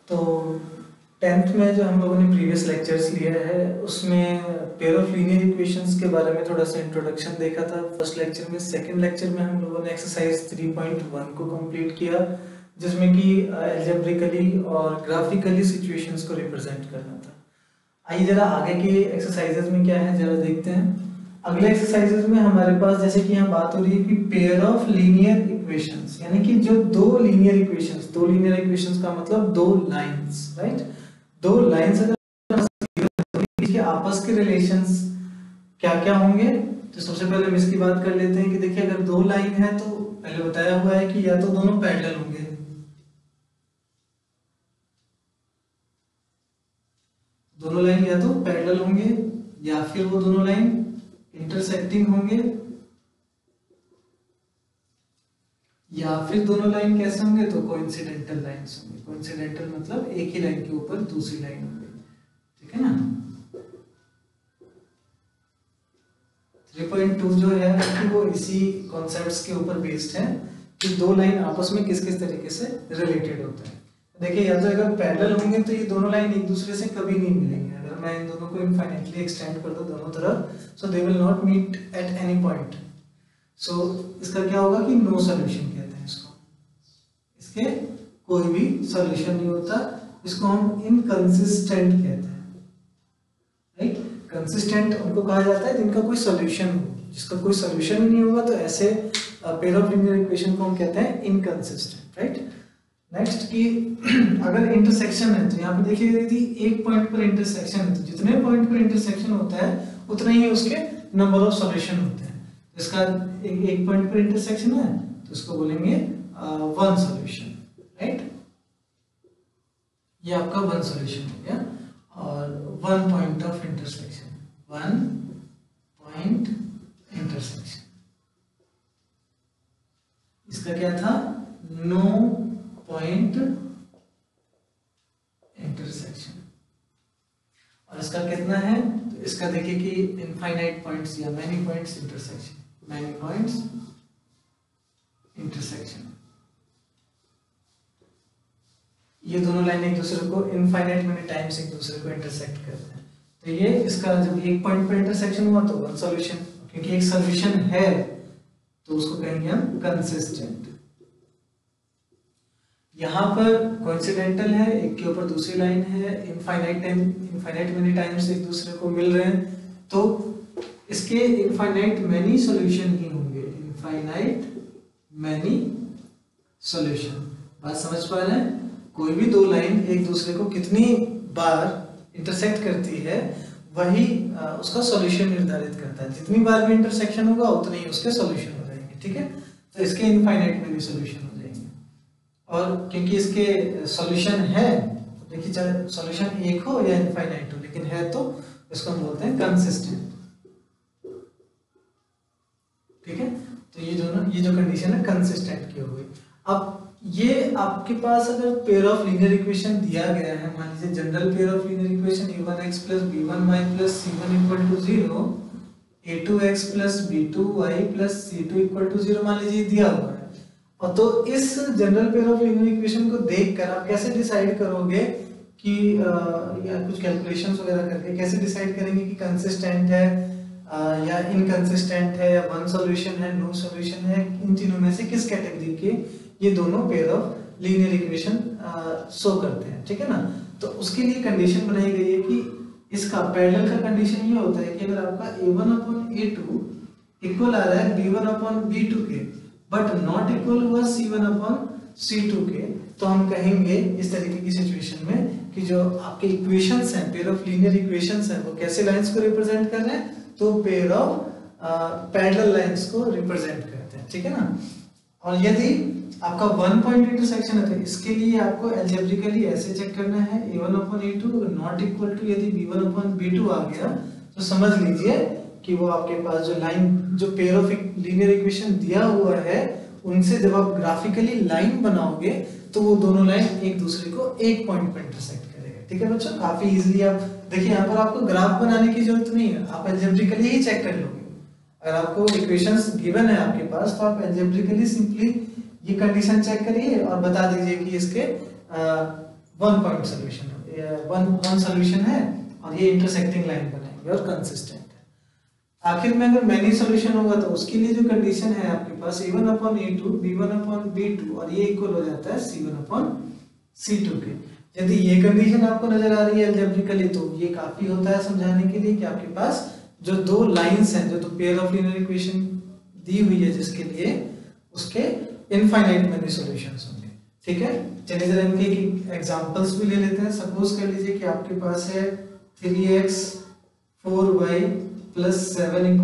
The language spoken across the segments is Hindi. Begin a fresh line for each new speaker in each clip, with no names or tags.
तो 10th में जो हम लोगों ने प्रीवियस लेक्चर्स लिया है उसमें पेयर ऑफ लीनियर इक्वेशंस के बारे में थोड़ा सा इंट्रोडक्शन देखा था फर्स्ट लेक्चर में। सेकंड लेक्चर में हम लोगों ने एक्सरसाइज 3.1 को कंप्लीट किया जिसमें कि अलजेब्रिकली और ग्राफिकली सिचुएशंस को रिप्रेजेंट करना था। आइए जरा आगे के एक्सरसाइजेज में क्या है जरा देखते हैं। अगले एक्सरसाइजेज में हमारे पास जैसे कि यहाँ बात हो रही है कि पेयर ऑफ लीनियर इक्वेशंस, यानी कि जो दो लीनियर इक्वेशंस का मतलब दो लाइंस, राइट। दो लाइंस अगर आपस के रिलेशंस क्या क्या होंगे, तो सबसे पहले हम इसकी बात कर लेते हैं कि देखिए अगर दो लाइन है तो पहले बताया हुआ है कि या तो दोनों पैरेलल होंगे, दोनों लाइन या तो पैरेलल होंगे या फिर वो दोनों लाइन इंटरसेक्टिंग होंगे, या फिर दोनों लाइन कैसे होंगे तो कोइंसिडेंटल लाइंस होंगे। कोइंसिडेंटल मतलब एक ही लाइन के ऊपर दूसरी लाइन होंगे, ठीक है ना। 3.2 जो है कि वो इसी कॉन्सेप्ट्स के ऊपर बेस्ड है कि दो लाइन आपस में किस किस तरीके से रिलेटेड होते हैं। देखिए या तो अगर पैरेलल होंगे तो ये दोनों लाइन एक दूसरे से कभी नहीं मिलेंगे। अगर मैं इन दोनों को इनफाइनाइटली एक्सटेंड कर दूं दोनों तरफ, so they will not meet at any point. सो इसका क्या होगा कि नो सॉल्यूशन कहते हैं इसको, इसके कोई भी सॉल्यूशन नहीं होता, इसको हम इनकंसिस्टेंट कहते हैं, राइट। कंसिस्टेंट उनको कहा जाता है जिनका कोई सॉल्यूशन हो, जिसका कोई सॉल्यूशन ही नहीं होगा तो ऐसे पेयर ऑफ लीनियर इक्वेशन को हम कहते हैं इनकंसिस्टेंट, राइट। नेक्स्ट कि अगर इंटरसेक्शन है तो यहाँ पे देखिए यदि एक पॉइंट पर इंटरसेक्शन है तो जितने पॉइंट पर इंटरसेक्शन होता है उतने ही उसके नंबर ऑफ सॉल्यूशन होते हैं। तो इसका एक पॉइंट पर इंटरसेक्शन है तो इसको बोलेंगे वन सॉल्यूशन, राइट। ये आपका वन सॉल्यूशन हो गया। और one point of intersection, one point intersection, इसका क्या था, नो पॉइंट इंटरसेक्शन। और इसका कितना है तो इसका देखिए कि इनफाइनाइट पॉइंट्स या many points intersection, many points intersection. ये दोनों लाइन एक दूसरे को इनफाइनाइट मैनी टाइम्स एक दूसरे को इंटरसेक्ट करते हैं। तो ये इसका जब एक पॉइंट पर इंटरसेक्शन हुआ तो वन सॉल्यूशन, क्योंकि एक सॉल्यूशन है तो उसको कहेंगे हम कंसिस्टेंट। यहाँ पर कोइंसिडेंटल है, एक के ऊपर दूसरी लाइन है, इनफाइनाइट मैनी टाइम्स एक दूसरे को मिल रहे हैं, तो इसके इनफाइनाइट मैनी सॉल्यूशन ही होंगे, इनफाइनाइट मैनी सॉल्यूशन। बात समझ पा रहे हैं। कोई भी दो लाइन एक दूसरे को कितनी बार इंटरसेक्ट करती है वही उसका सॉल्यूशन निर्धारित करता है। जितनी बार भी इंटरसेक्शन होगा उतने ही उसके सॉल्यूशन हो जाएंगे, ठीक है। तो इसके इनफाइनाइट मैनी सॉल्यूशन हो जाएंगे। और क्योंकि इसके सॉल्यूशन है, देखिए चाहे सॉल्यूशन एक हो या इनफाइनाइट हो, लेकिन है तो इसको हम बोलते हैं कंसिस्टेंट, ठीक है। तो ये जो कंडीशन है कंसिस्टेंट की हो गई। अब ये आपके पास अगर पेयर ऑफ लीनियर इक्वेशन दिया गया है, मान लीजिए general pair of linear equation a1x + b1y + c1 = 0, a2x + b2y + c2 = 0 मान लीजिए दिया हुआ है। और तो इस general pair of linear equation को देखकर आप कैसे डिसाइड करोगे कि या कुछ कैलकुलेशंस वगैरह करके कैसे डिसाइड करेंगे कि कंसिस्टेंट है या इनकंसिस्टेंट है या वन सॉल्यूशन है, नो सॉल्यूशन है, इन तीनों में से किस कैटेगरी के ये दोनों pair of linear equation show करते हैं, ठीक है ना। तो उसके लिए कंडीशन बनाई गई है कि इसका पैरेलल का कंडीशन ये होता है कि अगर आपका a1/a2 इक्वल आ रहा है b1/b2 के बट नॉट इक्वल हुआ c1/c2 के, तो हम कहेंगे इस तरीके की सिचुएशन में कि जो आपके इक्वेशंस हैं, पेयर ऑफ लीनियर इक्वेशंस हैं, वो कैसे लाइंस को रिप्रेजेंट कर रहे हैं, तो पेयर ऑफ पैरेलल लाइंस को रिप्रेजेंट करते हैं, ठीक है ना। और यदि आपका वन पॉइंट इंटरसेक्शन है तो इसके लिए आपको अलजेब्रिकली ऐसे चेक करना है a1/a2 नॉट इक्वल टू यदि b1/b2 आ गया तो समझ लीजिए कि वो आपके पास जो लाइन, जो पेयर ऑफ लीनियर इक्वेशन दिया हुआ है उनसे जब आप ग्राफिकली लाइन बनाओगे तो वो दोनों लाइन एक दूसरे को एक पॉइंट पर इंटरसेक्ट करेगा, ठीक है बच्चों। काफी इजीली आप देखिए, यहाँ पर आपको ग्राफ बनाने की जरूरत नहीं है, आप अलजेब्रिकली ही चेक कर लोगे। अगर आपको इक्वेशंस गिवन है आपके पास तो आप अलजेब्रिकली सिंपली ये कंडीशन चेक करिए और बता दीजिए कि इसके one point solution one solution है और ये इंटरसेक्टिंग लाइन बनाएंगे और कंसिस्टेंट है। आखिर में अगर मैनी सोल्यूशन होगा तो उसके लिए जो कंडीशन है आपके पास a1/a2 b1/b2 और ये इक्वल हो जाता है c1/c2 के। यदि ये कंडीशन आपको नजर आ रही है अलजेब्रिकली तो ये काफी होता है समझाने के लिए कि आपके पास जो दो लाइंस हैं, जो दो पेयर ऑफ लीनियर इक्वेशन दी हुई है जिसके लिए उसके इनफाइनाइट मैनी सॉल्यूशंस होंगे। ठीक है, चलिए जरा इनके एग्जांपल्स भी ले लेते हैं। सपोज कर लीजिए कि आपके पास है 3x 4y + 7 =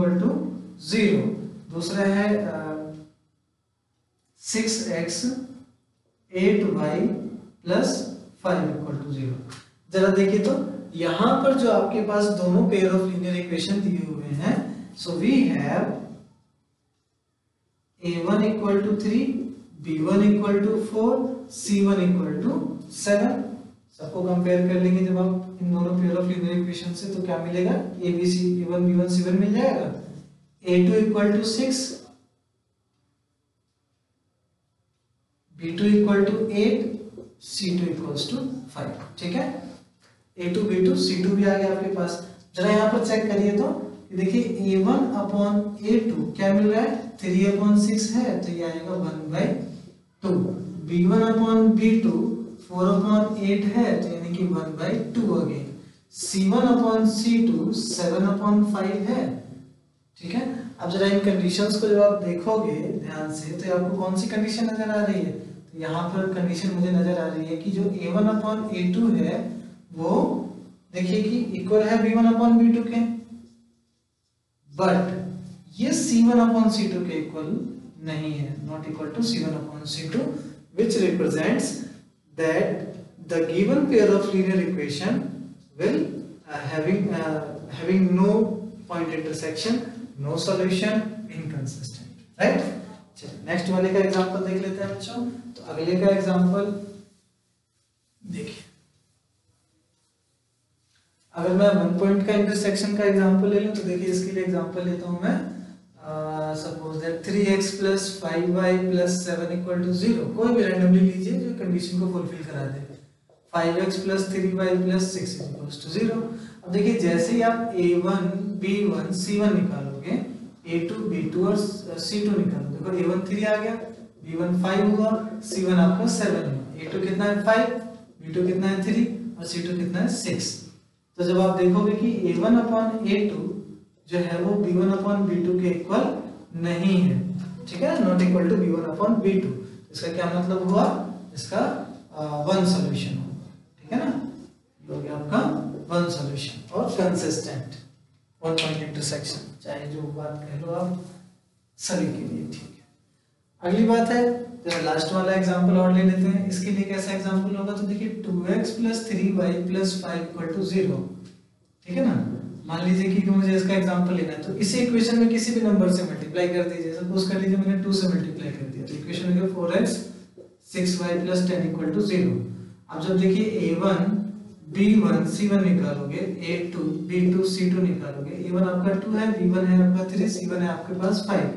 0, दूसरा है 6x 8y + 5 = 0। जरा देखिए तो यहां पर जो आपके पास दोनों पेयर ऑफ लीनियर इक्वेशन दिए हुए हैं, so we have a1 = 3, b1 = 4, c1 = 7। सबको कंपेयर कर लेंगे जब आप इन दोनों पेयर ऑफ लीनियर इक्वेशन से, तो क्या मिलेगा? abc a1 b1 c1 मिल जाएगा। a2 = 6, b2 = 8, c2 = 5। ठीक है, a2 b2 c2 भी आ गया आपके पास। जरा यहाँ पर चेक करिए तो देखिए a1/a2 क्या मिल रहा है? 3/6 है तो ये आएगा 1/2। b1/b2 4/8 है तो यानी कि 1/2 अगेन। c1/c2 7/5 है। ठीक है, अब जरा इन कंडीशंस को जब आप देखोगे ध्यान से तो आपको कौन सी कंडीशन नजर आ रही है? तो यहाँ पर कंडीशन मुझे नजर आ रही है कि जो a1/a2 है वो देखिए कि इक्वल है b1/b2 के, बट ये c1/c2 के इक्वल नहीं है, not equal to c1/c2, which represents that the given pair of linear equation will having no point intersection, no solution, inconsistent, right? चलिए नेक्स्ट वाले का एग्जांपल देख लेते हैं बच्चों। तो अगले का एग्जांपल देखिए, अगर मैं वन पॉइंट का इंटरसेक्शन का एग्जांपल ले लूं तो देखिए इसके लिए एग्जांपल लेता हूं मैं। सपोज दैट 3x + 5y + 7 = 0, कोई भी रैंडमली लीजिए जो कंडीशन को फुलफिल करा दे। 5x + 3y + 6 = 0। अब देखिए जैसे ही आप a1 b1 c1 निकालोगे, a2 b2 और c2 निकालोगे, देखो a1 3 आ गया, b1 5 हुआ, c1 आपका 7 हुआ। a2 कितना है? 5, b2 कितना है? 3 और c2 कितना है? 6। तो जब आप देखोगे कि a1/a2 जो है वो b1/b2 के इक्वल नहीं है, ठीक है, नॉट इक्वल टू b1/b2, इसका क्या मतलब हुआ? इसका वन सॉल्यूशन होगा। ठीक है ना, ये हो गया आपका वन सॉल्यूशन और कंसिस्टेंट वन पॉइंट इंटरसेक्शन, चाहे जो बात कह लो आप सभी के लिए। ठीक है, अगली बात है जरा लास्ट वाला एग्जांपल और ले लेते हैं। इसके लिए कैसा एग्जांपल होगा? तो देखिए 2x + 3y + 5 = 0। ठीक है ना, मान लीजिए कि मुझे इसका एग्जांपल लेना है तो इसी इक्वेशन में किसी भी नंबर से मल्टीप्लाई कर दीजिए। सपोज कर लीजिए मैंने 2 से मल्टीप्लाई कर दिया तो इक्वेशन हो गया 4x 6y + 10 = 0। अब जब देखिए a1 b1 c1 निकालोगे, a2 b2 c2 निकालोगे, a1 आपका 2 है, b1 है आपका 3, c1 है आपके पास 5,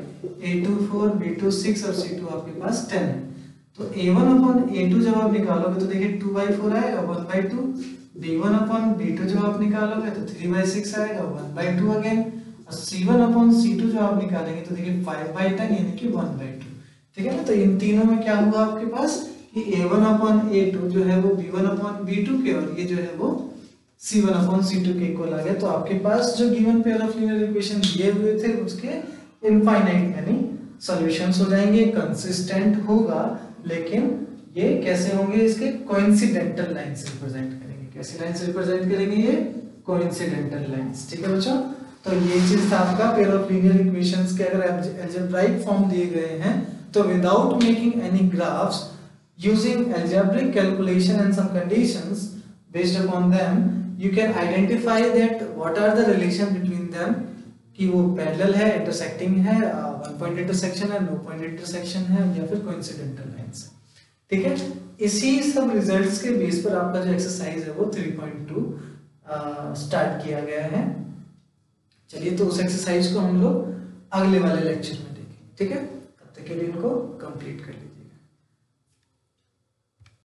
a2 4, b2 6 और c2 आपके पास 10 है। तो a1/a2 जब आप निकालोगे तो देखिए 2/4 आएगा 1/2, b1/b2 जब आप निकालोगे तो 3/6 आएगा 1/2 अगेन, और c1/c2 जो आप निकालेंगे तो देखिए 5/10 यानी कि 1/2। ठीक है ना, तो इन तीनों में क्या हुआ आपके पास कि a1/a2 जो है वो b1/b2 के और ये जो है वो c1/c2 के इक्वल आ गया। तो आपके पास जो given pair of linear equation दिए हुए थे उसके इनफाइनाइट मैनी सॉल्यूशंस हो जाएंगे, कंसिस्टेंट होगा, लेकिन ये कैसे होंगे? इसके कोइंसिडेंटल लाइंस रिप्रेजेंट करेंगे। कैसी लाइंस रिप्रेजेंट करेंगे? ये कोइंसिडेंटल लाइंस। ठीक है बच्चों, तो ये चीज था आपका पेयर ऑफ लीनियर इक्वेशंस के अगर अलजेब्राइक फॉर्म दिए गए हैं तो without making any graphs, using algebraic calculation and some conditions based upon them, you can identify that what are the relation between them, कि वो पैरेलल है, इंटरसेक्टिंग है, वन पॉइंट इंटरसेक्शन है, नो पॉइंट इंटरसेक्शन है, या फिर कोइंसिडेंटल लाइंस है। ठीक है, इसी सब रिजल्ट्स के बेस पर आपका जो एक्सरसाइज है वो 3.2 स्टार्ट किया गया है। चलिए तो उस एक्सरसाइज को हम लोग अगले वाले लेक्चर में देखेंगे। ठीक है, तब तक के लिए इनको कंप्लीट कर लीजिए।